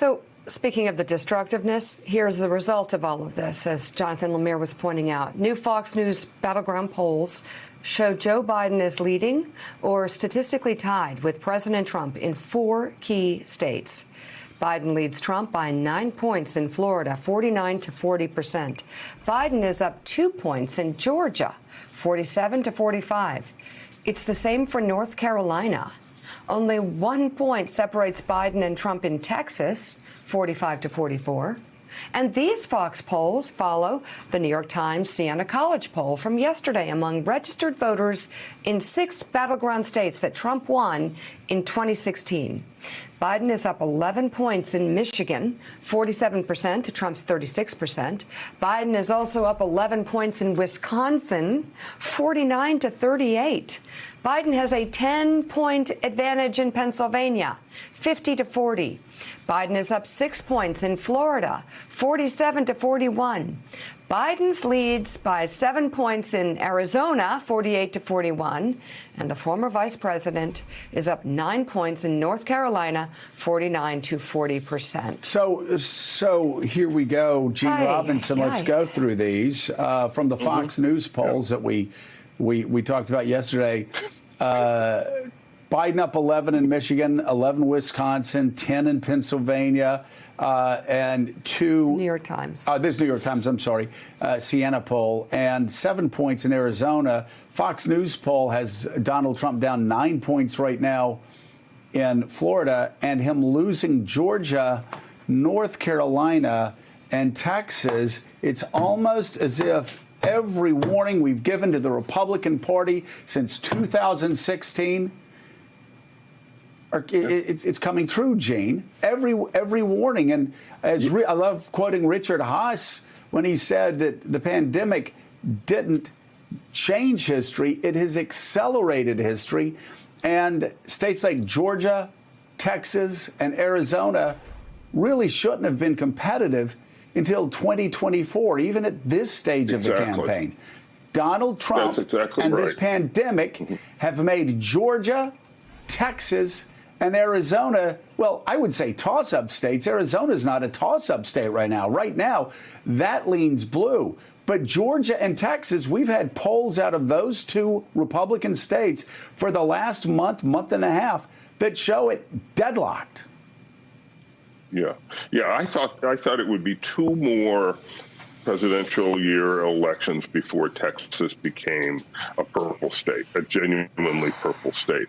So, speaking of the destructiveness, here's the result of all of this, as Jonathan Lemire was pointing out. New Fox News battleground polls show Joe Biden is leading or statistically tied with President Trump in 4 key states. Biden leads Trump by 9 points in Florida, 49 to 40%. Biden is up 2 points in Georgia, 47 to 45. It's the same for North Carolina. Only 1 point separates Biden and Trump in Texas, 45 to 44. And these Fox polls follow the New York Times Siena College poll from yesterday among registered voters in 6 battleground states that Trump won in 2016. Biden is up 11 points in Michigan, 47% to Trump's 36%. Biden is also up 11 points in Wisconsin, 49 to 38. Biden has a 10-point advantage in Pennsylvania, 50 to 40. Biden is up 6 points in Florida, 47 to 41. Biden's leads by 7 points in Arizona, 48 to 41. And the former vice president is up 9 points in North Carolina, 49 to 40%. So here we go, Gene Robinson. Let's go through these from the Fox News polls that we talked about yesterday. Biden up 11 in Michigan, 11 Wisconsin, 10 in Pennsylvania, and 2... New York Times. This New York Times, I'm sorry, Siena poll, and 7 points in Arizona. Fox News poll has Donald Trump down 9 points right now in Florida, and him losing Georgia, North Carolina, and Texas. It's almost as if every warning we've given to the Republican Party since 2016... It's coming true, Gene. Every warning, and I love quoting Richard Haas when he said that the pandemic didn't change history; it has accelerated history. And states like Georgia, Texas, and Arizona really shouldn't have been competitive until 2024, even at this stage of the campaign. Donald Trump and this pandemic have made Georgia, Texas, and Arizona, well, I would say toss-up states. Arizona's not a toss-up state right now. Right now, that leans blue. But Georgia and Texas, we've had polls out of those 2 Republican states for the last month and a half that show it deadlocked. Yeah. I thought it would be 2 more presidential year elections before Texas became a purple state, a genuinely purple state.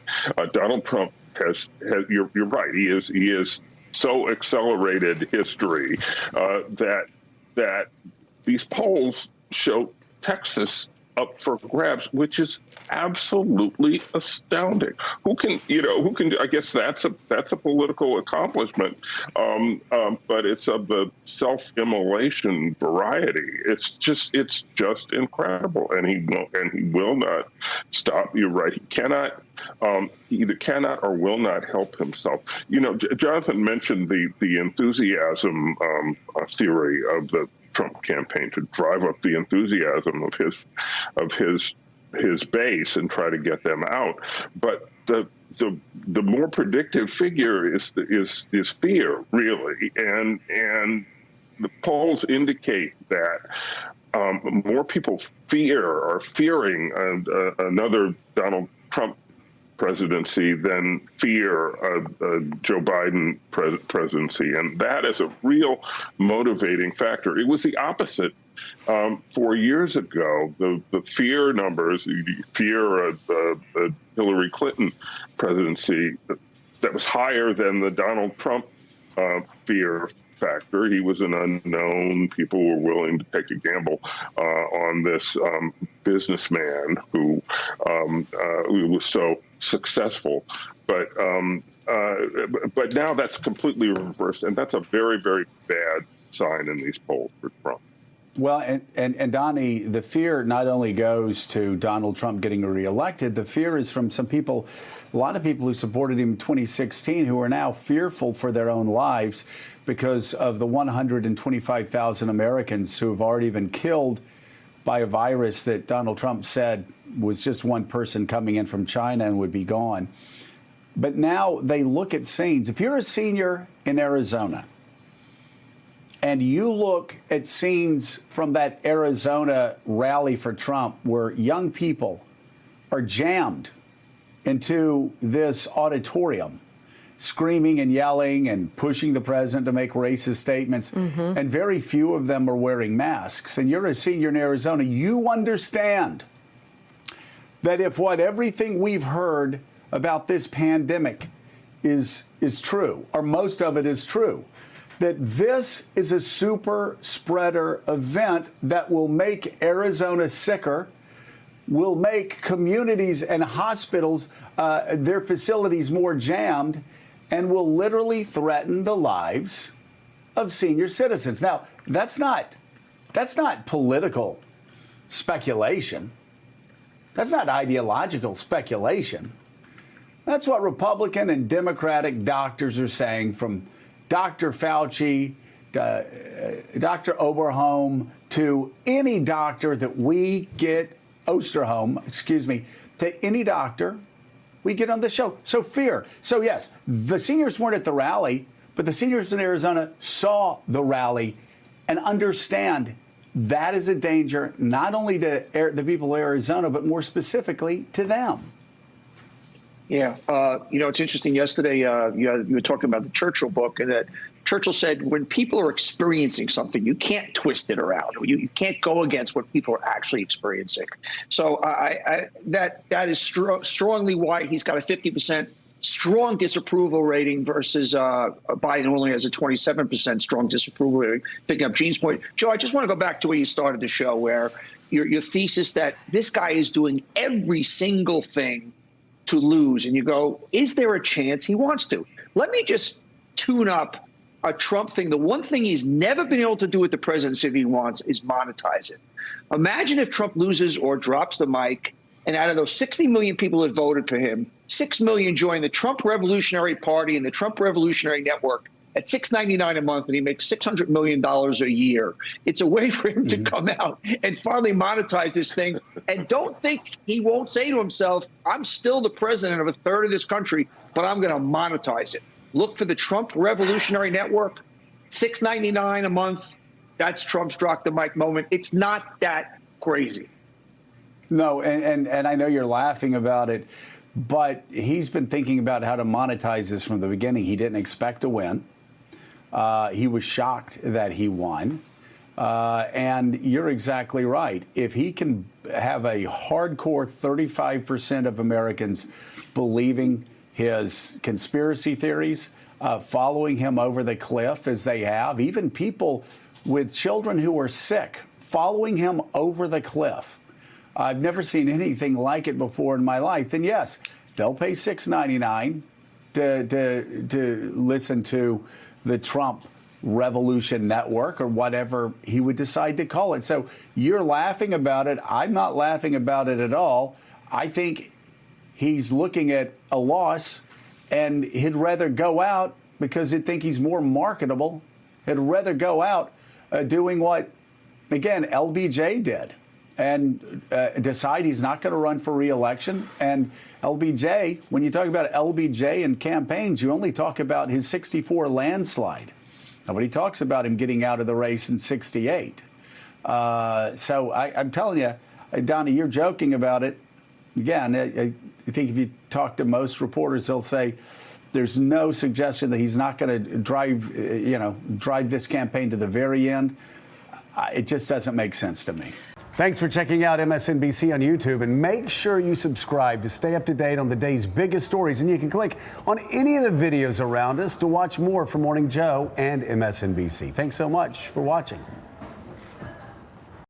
Donald Trump has you're right. He is so accelerated history that these polls show Texas up for grabs, which is absolutely astounding. Who can I guess that's a political accomplishment, but it's of the self-immolation variety. It's just incredible, and he will not stop. You're right. He cannot. He either cannot or will not help himself. Jonathan mentioned the enthusiasm theory of the Trump campaign to drive up the enthusiasm of his base and try to get them out. But the more predictive figure is fear, really, and the polls indicate that more people are fearing another Donald Trump presidency than fear a Joe Biden presidency. And that is a real motivating factor. It was the opposite 4 years ago. The fear numbers, fear the Hillary Clinton presidency, that was higher than the Donald Trump fear factor. He was an unknown. People were willing to take a gamble on this businessman who was so successful. But now that's completely reversed, and that's a very, very bad sign in these polls for Trump. Well, and Donnie, the fear not only goes to Donald Trump getting reelected, the fear is from some people, a lot of people who supported him in 2016 who are now fearful for their own lives because of the 125,000 Americans who have already been killed by a virus that Donald Trump said was just one person coming in from China and would be gone. But now they look at scenes. If you're a senior in Arizona and you look at scenes from that Arizona rally for Trump where young people are jammed into this auditorium, screaming and yelling and pushing the president to make racist statements, and very few of them are wearing masks. And you're a senior in Arizona, you understand that if everything we've heard about this pandemic is true, or most of it is true, that this is a super spreader event that will make Arizona sicker, will make communities and hospitals, their facilities more jammed, and will literally threaten the lives of senior citizens. Now, that's not political speculation. That's not ideological speculation. That's what Republican and Democratic doctors are saying, from Dr. Fauci, Dr. Oberholm, to any doctor that we get, to any doctor we get on the show. So fear. So yes, the seniors weren't at the rally, but the seniors in Arizona saw the rally and understand that is a danger, not only to the people of Arizona, but more specifically to them. Yeah. It's interesting. Yesterday, you were talking about the Churchill book, and that Churchill said, when people are experiencing something, you can't twist it around. You can't go against what people are actually experiencing. So that is strongly why he's got a 50% strong disapproval rating versus Biden only has a 27% strong disapproval rating, picking up Gene's point. Joe, I just want to go back to where you started the show, where your thesis that this guy is doing every single thing to lose. And you go, is there a chance he wants to? Let me just tune up a Trump thing. The one thing he's never been able to do with the presidency if he wants is monetize it. Imagine if Trump loses or drops the mic, and out of those 60 million people that voted for him, 6 million join the Trump Revolutionary Party and the Trump Revolutionary Network at $6.99 a month, and he makes $600 million a year. It's a way for him to come out and finally monetize this thing. And don't think he won't say to himself, I'm still the president of a third of this country, but I'm going to monetize it. Look for the Trump Revolutionary Network, $6.99 a month. That's Trump's drop the mic moment. It's not that crazy. No, and I know you're laughing about it, but he's been thinking about how to monetize this from the beginning. He didn't expect to win. He was shocked that he won. And you're exactly right. If he can have a hardcore 35% of Americans believing his conspiracy theories, following him over the cliff as they have, even people with children who are sick following him over the cliff. I've never seen anything like it before in my life. Then yes, they'll pay $6.99 to listen to the Trump Revolution Network or whatever he would decide to call it. So you're laughing about it. I'm not laughing about it at all. I think he's looking at a loss, and he'd rather go out because he'd think he's more marketable. He'd rather go out doing what, again, LBJ did, and decide he's not going to run for re-election. And LBJ, when you talk about LBJ in campaigns, you only talk about his 64 landslide. Nobody talks about him getting out of the race in 68. So I'm telling you, Donnie, you're joking about it. Again, I think if you talk to most reporters, they'll say there's no suggestion that he's not going to drive this campaign to the very end. It just doesn't make sense to me. Thanks for checking out MSNBC on YouTube, and make sure you subscribe to stay up to date on the day's biggest stories. And you can click on any of the videos around us to watch more from Morning Joe and MSNBC. Thanks so much for watching.